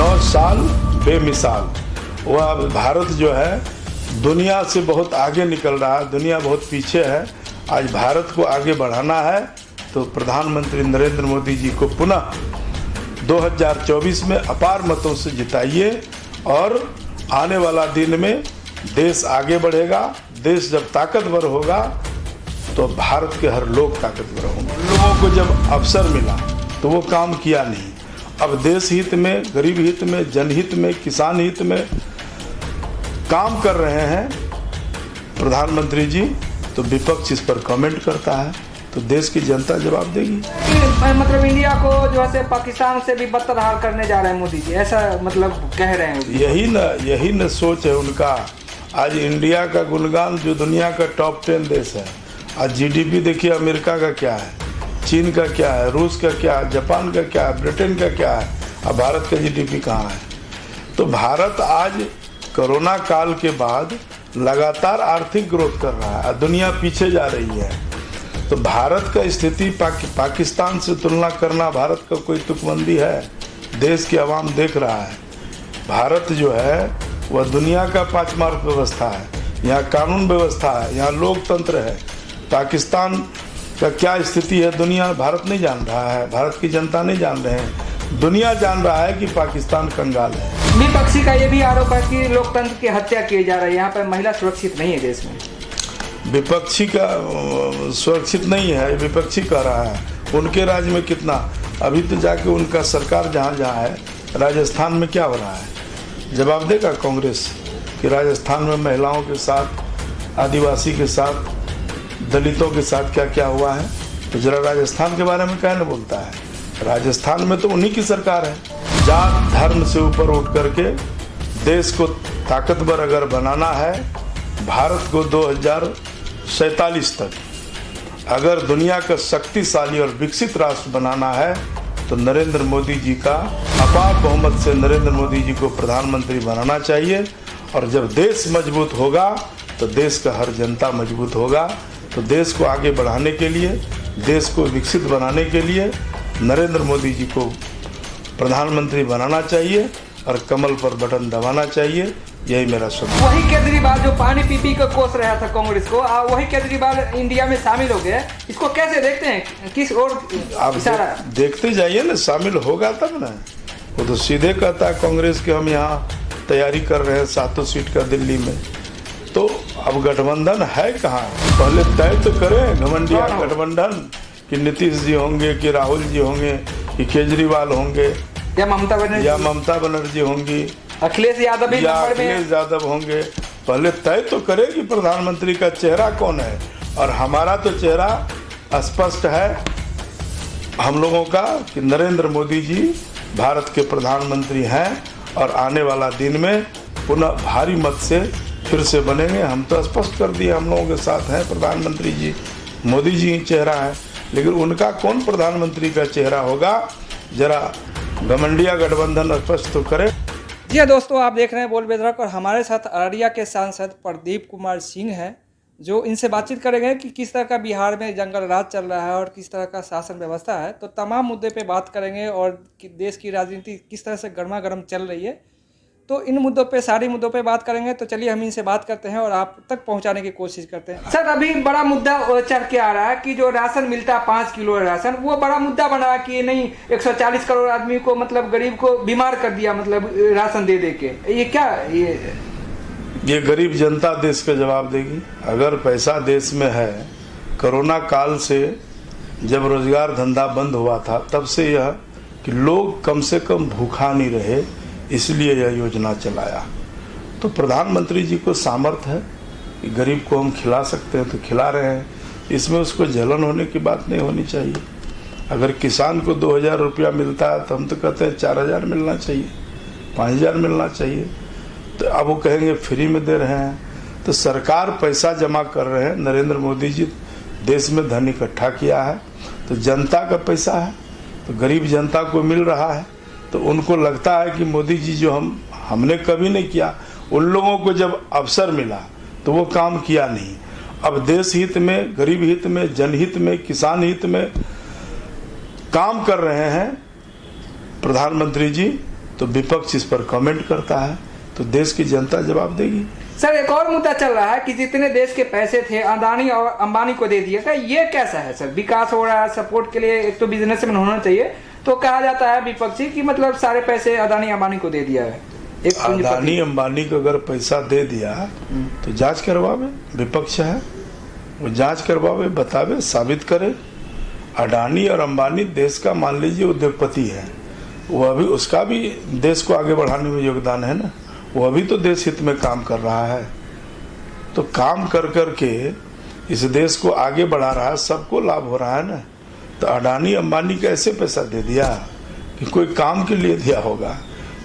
9 साल बेमिसाल। वह भारत जो है दुनिया से बहुत आगे निकल रहा है, दुनिया बहुत पीछे है। आज भारत को आगे बढ़ाना है तो प्रधानमंत्री नरेंद्र मोदी जी को पुनः 2024 में अपार मतों से जिताइए और आने वाला दिन में देश आगे बढ़ेगा। देश जब ताकतवर होगा तो भारत के हर लोग ताकतवर होंगे। लोगों को जब अवसर मिला तो वो काम किया नहीं। अब देश हित में, गरीब हित में, जनहित में, किसान हित में काम कर रहे हैं प्रधानमंत्री जी, तो विपक्ष इस पर कमेंट करता है तो देश की जनता जवाब देगी। मतलब इंडिया को जो है पाकिस्तान से भी बदतर हाल करने जा रहे हैं मोदी जी, ऐसा मतलब कह रहे हैं। यही न सोच है उनका। आज इंडिया का गुणगान जो दुनिया का टॉप 10 देश है। आज जीडीपी देखिए अमेरिका का क्या है, चीन का क्या है, रूस का क्या है, जापान का क्या है, ब्रिटेन का क्या है, अब भारत का जीडीपी कहाँ है। तो भारत आज कोरोना काल के बाद लगातार आर्थिक ग्रोथ कर रहा है, दुनिया पीछे जा रही है। तो भारत का स्थिति पाकिस्तान से तुलना करना भारत का कोई तुकबंदी है? देश की आवाम देख रहा है। भारत जो है वह दुनिया का 5 मार्ग व्यवस्था है, यहाँ कानून व्यवस्था है, यहाँ लोकतंत्र है। पाकिस्तान का क्या स्थिति है दुनिया भारत नहीं जान रहा है, भारत की जनता नहीं जान रहे हैं। दुनिया जान रहा है कि पाकिस्तान कंगाल है। विपक्षी का ये भी आरोप है कि लोकतंत्र की हत्या की जा रही है, यहाँ पर महिला सुरक्षित नहीं है देश में। विपक्षी का सुरक्षित नहीं है, विपक्षी कह रहा है। उनके राज्य में कितना, अभी तो जाके उनका सरकार जहाँ जहाँ है, राजस्थान में क्या हो रहा है जवाब देगा कांग्रेस कि राजस्थान में महिलाओं के साथ, आदिवासी के साथ, दलितों के साथ क्या क्या हुआ है। तो जरा राजस्थान के बारे में क्या न बोलता है। राजस्थान में तो उन्हीं की सरकार है। जात धर्म से ऊपर उठ करके देश को ताकतवर अगर बनाना है, भारत को 2047 तक अगर दुनिया का शक्तिशाली और विकसित राष्ट्र बनाना है तो नरेंद्र मोदी जी का अपार बहुमत से नरेंद्र मोदी जी को प्रधानमंत्री बनाना चाहिए। और जब देश मजबूत होगा तो देश का हर जनता मजबूत होगा। तो देश को आगे बढ़ाने के लिए, देश को विकसित बनाने के लिए नरेंद्र मोदी जी को प्रधानमंत्री बनाना चाहिए और कमल पर बटन दबाना चाहिए। यही मेरा सुझाव। वही केजरीवाल जो पानी पी को कोस रहा था कांग्रेस को, वही केजरीवाल इंडिया में शामिल हो गए। इसको कैसे देखते हैं, किस ओर आप देखते जाइए ना, शामिल होगा तब ना। वो तो सीधे कहता है कांग्रेस के हम यहाँ तैयारी कर रहे हैं 7 सीट का दिल्ली में। तो अब गठबंधन है कहाँ, पहले तय तो करें घमंडिया गठबंधन कि नीतीश जी होंगे, कि राहुल जी होंगे, कि केजरीवाल होंगे, या ममता बनर्जी होंगी, अखिलेश यादव होंगे। पहले तय तो करे कि प्रधानमंत्री का चेहरा कौन है। और हमारा तो चेहरा स्पष्ट है हम लोगों का कि नरेंद्र मोदी जी भारत के प्रधानमंत्री हैं और आने वाला दिन में पुनः भारी मत से फिर से बनेंगे। हम तो स्पष्ट कर दिए हम लोगों के साथ हैं प्रधानमंत्री जी, मोदी जी ही चेहरा है। लेकिन उनका कौन प्रधानमंत्री का चेहरा होगा, जरा घमंडिया गठबंधन स्पष्ट तो करे। जी हाँ दोस्तों, आप देख रहे हैं बोल बेधड़क और हमारे साथ अररिया के सांसद प्रदीप कुमार सिंह हैं, जो इनसे बातचीत करेंगे कि किस तरह का बिहार में जंगल राज चल रहा है और किस तरह का शासन व्यवस्था है। तो तमाम मुद्दे पे बात करेंगे और देश की राजनीति किस तरह से गर्मा गर्म चल रही है, तो इन मुद्दों पे, सारे मुद्दों पे बात करेंगे। तो चलिए हम इनसे बात करते हैं और आप तक पहुंचाने की कोशिश करते हैं। सर, अभी बड़ा मुद्दा चल के आ रहा है कि जो राशन मिलता है 5 किलो राशन, वो बड़ा मुद्दा बना कि नहीं 140 करोड़ आदमी को, मतलब गरीब को बीमार कर दिया, मतलब राशन दे के। ये क्या, ये गरीब जनता देश का जवाब देगी। अगर पैसा देश में है, कोरोना काल से जब रोजगार धंधा बंद हुआ था तब से यह कि लोग कम से कम भूखा नहीं रहे, इसलिए यह योजना चलाया। तो प्रधानमंत्री जी को सामर्थ्य है कि गरीब को हम खिला सकते हैं तो खिला रहे हैं। इसमें उसको जलन होने की बात नहीं होनी चाहिए। अगर किसान को 2000 रुपया मिलता है तो हम तो कहते हैं 4000 मिलना चाहिए, 5000 मिलना चाहिए। तो अब वो कहेंगे फ्री में दे रहे हैं। तो सरकार पैसा जमा कर रहे हैं, नरेंद्र मोदी जी देश में धन इकट्ठा किया है, तो जनता का पैसा है, तो गरीब जनता को मिल रहा है। तो उनको लगता है कि मोदी जी जो हमने कभी नहीं किया। उन लोगों को जब अवसर मिला तो वो काम किया नहीं। अब देश हित में, गरीब हित में, जनहित में, किसान हित में काम कर रहे हैं प्रधानमंत्री जी, तो विपक्ष इस पर कमेंट करता है, तो देश की जनता जवाब देगी। सर एक और मुद्दा चल रहा है कि जितने देश के पैसे थे अदानी और अंबानी को दे दिया था, ये कैसा है सर? विकास हो रहा है, सपोर्ट के लिए एक तो बिजनेसमैन होना चाहिए, तो कहा जाता है विपक्षी कि मतलब सारे पैसे अदानी अंबानी को दे दिया है। एक अदानी अंबानी को अगर पैसा दे दिया तो जांच करवावे, विपक्ष है वो जांच करवावे, बतावे, साबित करे। अडानी और अंबानी देश का मान लीजिए उद्योगपति है, वो अभी उसका भी देश को आगे बढ़ाने में योगदान है ना, वो अभी तो देश हित में काम कर रहा है। तो काम कर करके इस देश को आगे बढ़ा रहा है, सबको लाभ हो रहा है ना। तो अडानी अंबानी को ऐसे पैसा दे दिया कि कोई काम के लिए दिया होगा,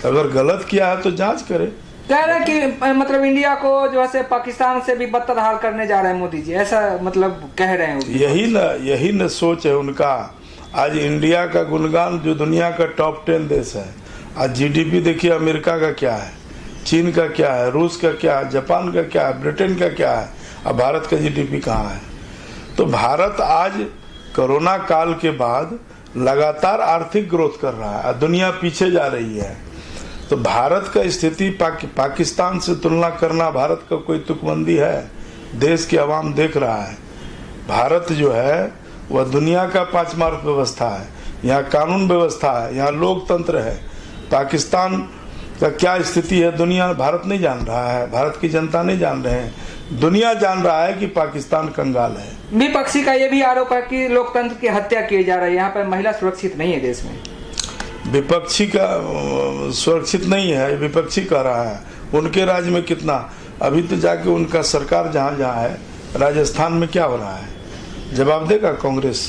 तो अगर गलत किया है तो जांच करे। कह रहे हैं कि मतलब इंडिया को जो है पाकिस्तान से भी बदतर हाल करने जा रहे हैं मोदी जी, ऐसा मतलब कह रहे हैं। यही न सोच है उनका। आज इंडिया का गुणगान जो दुनिया का टॉप 10 देश है, आज जीडीपी देखिए अमेरिका का क्या है, चीन का क्या है, रूस का क्या है, जापान का क्या है, ब्रिटेन का क्या है, अब भारत का जीडीपी कहाँ है। तो भारत आज कोरोना काल के बाद लगातार आर्थिक ग्रोथ कर रहा है, दुनिया पीछे जा रही है। तो भारत का स्थिति पाकिस्तान से तुलना करना भारत का कोई तुकबंदी है? देश की आवाम देख रहा है, भारत जो है वह दुनिया का 5 मार्क व्यवस्था है, यहाँ कानून व्यवस्था है, यहाँ लोकतंत्र है। पाकिस्तान का क्या स्थिति है दुनिया, भारत नहीं जान रहा है, भारत की जनता नहीं जान रहे हैं, दुनिया जान रहा है कि पाकिस्तान कंगाल है। विपक्षी का ये भी आरोप है कि लोकतंत्र की हत्या की जा रही है, यहाँ पर महिला सुरक्षित नहीं है देश में। विपक्षी का सुरक्षित नहीं है, विपक्षी कह रहा है। उनके राज्य में कितना, अभी तो जाके उनका सरकार जहाँ जहाँ है, राजस्थान में क्या हो रहा है, जवाब देगा कांग्रेस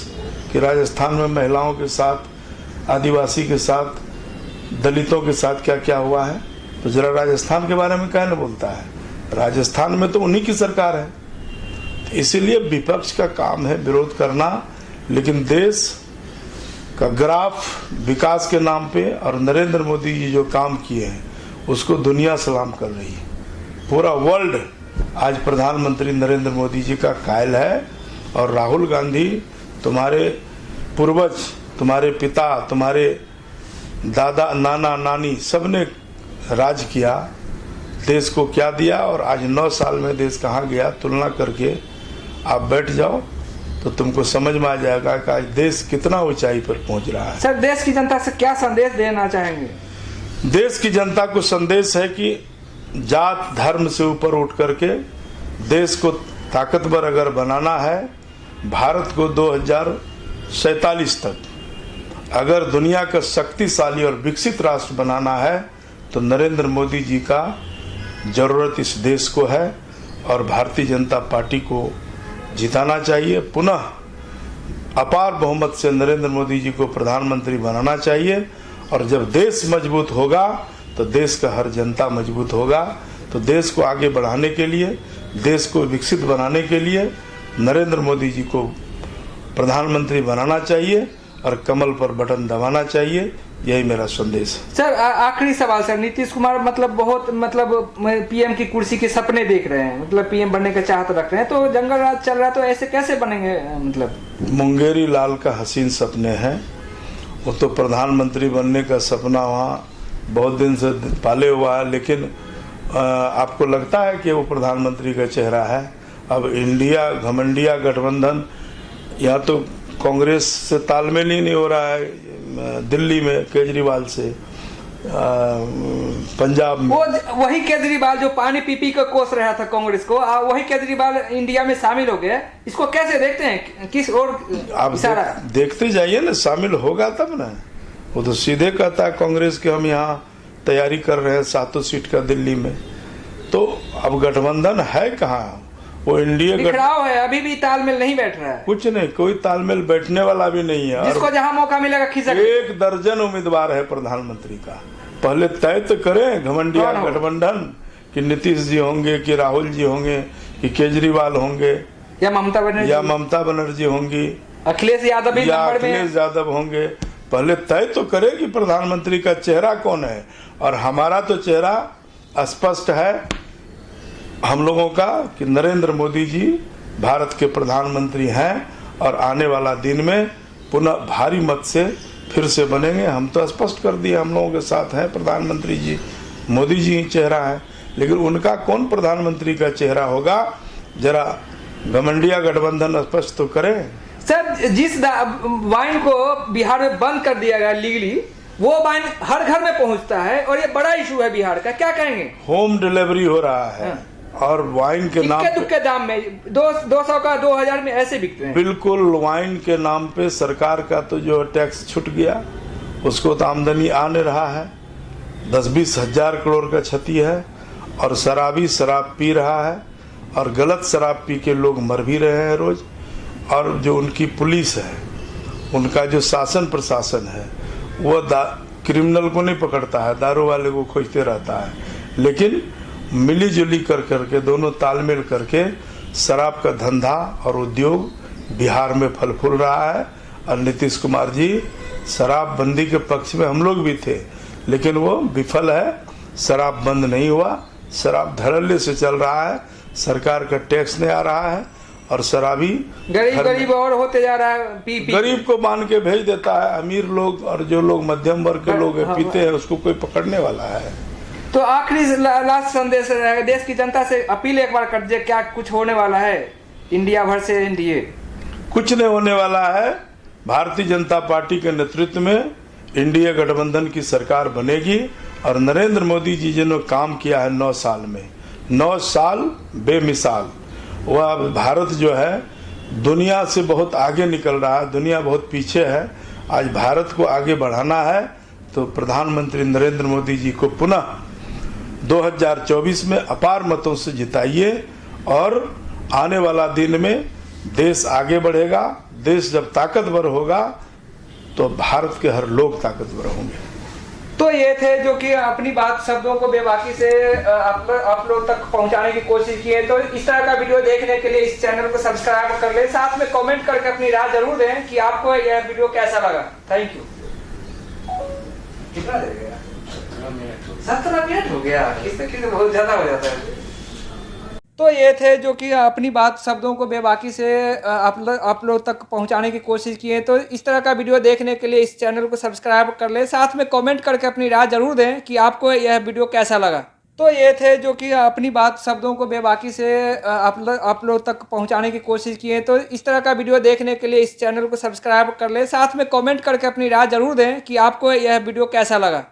कि राजस्थान में महिलाओं के साथ, आदिवासी के साथ, दलितों के साथ क्या क्या हुआ है। तो जरा राजस्थान के बारे में क्या न बोलता है, राजस्थान में तो उन्हीं की सरकार है। इसीलिए विपक्ष का काम है विरोध करना, लेकिन देश का ग्राफ विकास के नाम पे और नरेंद्र मोदी जी जो काम किए हैं उसको दुनिया सलाम कर रही है। पूरा वर्ल्ड आज प्रधानमंत्री नरेंद्र मोदी जी का कायल है। और राहुल गांधी, तुम्हारे पूर्वज, तुम्हारे पिता, तुम्हारे दादा, नाना, नानी, सबने राज किया, देश को क्या दिया और आज 9 साल में देश कहाँ गया, तुलना करके आप बैठ जाओ तो तुमको समझ में आ जाएगा कि आज देश कितना ऊंचाई पर पहुंच रहा है। सर देश की जनता से क्या संदेश देना चाहेंगे? देश की जनता को संदेश है कि जात धर्म से ऊपर उठ करके देश को ताकतवर अगर बनाना है, भारत को 2047 तक अगर दुनिया का शक्तिशाली और विकसित राष्ट्र बनाना है तो नरेंद्र मोदी जी का जरूरत इस देश को है और भारतीय जनता पार्टी को जिताना चाहिए। पुनः अपार बहुमत से नरेंद्र मोदी जी को प्रधानमंत्री बनाना चाहिए और जब देश मजबूत होगा तो देश का हर जनता मजबूत होगा। तो देश को आगे बढ़ाने के लिए, देश को विकसित बनाने के लिए नरेंद्र मोदी जी को प्रधानमंत्री बनाना चाहिए और कमल पर बटन दबाना चाहिए। यही मेरा संदेश है। सर आखिरी सवाल सर, नीतीश कुमार बहुत पीएम की कुर्सी के सपने देख रहे हैं, मतलब पीएम बनने का चाहत रख रहे हैं, तो जंगल राज चल रहा है, तो ऐसे कैसे बनेंगे? मतलब मुंगेरी लाल का हसीन सपने हैं, वो तो प्रधानमंत्री बनने का सपना वहाँ बहुत दिन से पाले हुआ है, लेकिन आपको लगता है कि वो प्रधानमंत्री का चेहरा है? अब इंडिया घमंडिया गठबंधन, यहाँ तो कांग्रेस से तालमेल ही नहीं हो रहा है, दिल्ली में केजरीवाल से, पंजाब में वही केजरीवाल जो पानी पी कर कोस रहा था कांग्रेस को, वही केजरीवाल इंडिया में शामिल हो गए। इसको कैसे देखते हैं, किस ओर आप देखते जाइए ना, शामिल होगा तब ना। वो तो सीधे कहता है कांग्रेस के हम यहाँ तैयारी कर रहे हैं 7 सीट का दिल्ली में। तो अब गठबंधन है कहाँ, वो इंडिया बिखराव है, अभी भी तालमेल नहीं बैठ रहा है। कुछ नहीं, कोई तालमेल बैठने वाला भी नहीं है। जिसको जहां मौका मिलेगा खिसक। 1 दर्जन उम्मीदवार है प्रधानमंत्री का, पहले तय तो करें घमंडिया गठबंधन कि नीतीश जी होंगे, कि राहुल जी होंगे, कि केजरीवाल होंगे, या ममता बनर्जी होंगी, अखिलेश यादव होंगे। पहले तय तो करें कि प्रधानमंत्री का चेहरा कौन है। और हमारा तो चेहरा स्पष्ट है हम लोगों का कि नरेंद्र मोदी जी भारत के प्रधानमंत्री हैं और आने वाला दिन में पुनः भारी मत से फिर से बनेंगे। हम तो स्पष्ट कर दिए, हम लोगों के साथ हैं प्रधानमंत्री जी, मोदी जी ही चेहरा है, लेकिन उनका कौन प्रधानमंत्री का चेहरा होगा, जरा घमंडिया गठबंधन स्पष्ट तो करे। सर, जिस वाइन को बिहार में बंद कर दिया गया लीगली, वो वाइन हर घर में पहुंचता है और ये बड़ा इशू है बिहार का, क्या कहेंगे? होम डिलीवरी हो रहा है और वाइन के नाम पे दाम में 200 का 2000 में ऐसे बिकते हैं। बिल्कुल, वाइन के नाम पे सरकार का तो जो टैक्स छूट गया, उसको तो आमदनी आ नहीं रहा है, 10-20 हजार करोड़ का क्षति है। और शराबी शराब पी रहा है और गलत शराब पी के लोग मर भी रहे हैं रोज। और जो उनकी पुलिस है, उनका जो शासन प्रशासन है, वो क्रिमिनल को नहीं पकड़ता है, दारू वाले को खोजते रहता है। लेकिन मिली जुली कर करके, दोनों तालमेल करके शराब का धंधा और उद्योग बिहार में फल फूल रहा है। और नीतीश कुमार जी, शराब बंदी के पक्ष में हम लोग भी थे, लेकिन वो विफल है, शराब बंद नहीं हुआ, शराब धड़ल्ले से चल रहा है, सरकार का टैक्स नहीं आ रहा है और शराबी गरीब और होते जा रहा है। गरीब को मान के भेज देता है, अमीर लोग और जो लोग मध्यम वर्ग के लोग पीते हैं, उसको कोई पकड़ने वाला है। तो आखिरी लास्ट संदेश देश की जनता से अपील एक बार कर दीजिए, क्या कुछ होने वाला है इंडिया भर से एनडीए? कुछ नहीं होने वाला है। भारतीय जनता पार्टी के नेतृत्व में इंडिया गठबंधन की सरकार बनेगी और नरेंद्र मोदी जी जिन्होंने काम किया है 9 साल में, 9 साल बेमिसाल। वह भारत जो है दुनिया से बहुत आगे निकल रहा है, दुनिया बहुत पीछे है। आज भारत को आगे बढ़ाना है तो प्रधानमंत्री नरेंद्र मोदी जी को पुनः 2024 में अपार मतों से जिताइए और आने वाला दिन में देश आगे बढ़ेगा। देश जब ताकतवर होगा तो भारत के हर लोग ताकतवर होंगे। तो ये थे जो कि अपनी बात शब्दों को बेबाकी से आप लोग तक पहुंचाने की कोशिश की है। तो इस तरह का वीडियो देखने के लिए इस चैनल को सब्सक्राइब कर ले, साथ में कमेंट करके अपनी राय जरूर दें कि आपको यह वीडियो कैसा लगा। Thank you. कितना देर गया? 17 मिनट हो गया, किससे बहुत ज्यादा हो जाता है। तो ये थे जो कि अपनी बात शब्दों को बेबाकी से आप लोग तक पहुंचाने की कोशिश की है। तो इस तरह का वीडियो देखने के लिए इस चैनल को सब्सक्राइब कर ले, साथ में कमेंट करके अपनी राय जरूर दें कि आपको यह वीडियो कैसा लगा। तो ये थे जो कि अपनी बात शब्दों को बेबाकी से आप लोग तक पहुंचाने की कोशिश की है। तो इस तरह का वीडियो देखने के लिए इस चैनल को सब्सक्राइब कर ले, साथ में कमेंट करके अपनी राय जरूर दें कि आपको यह वीडियो कैसा लगा।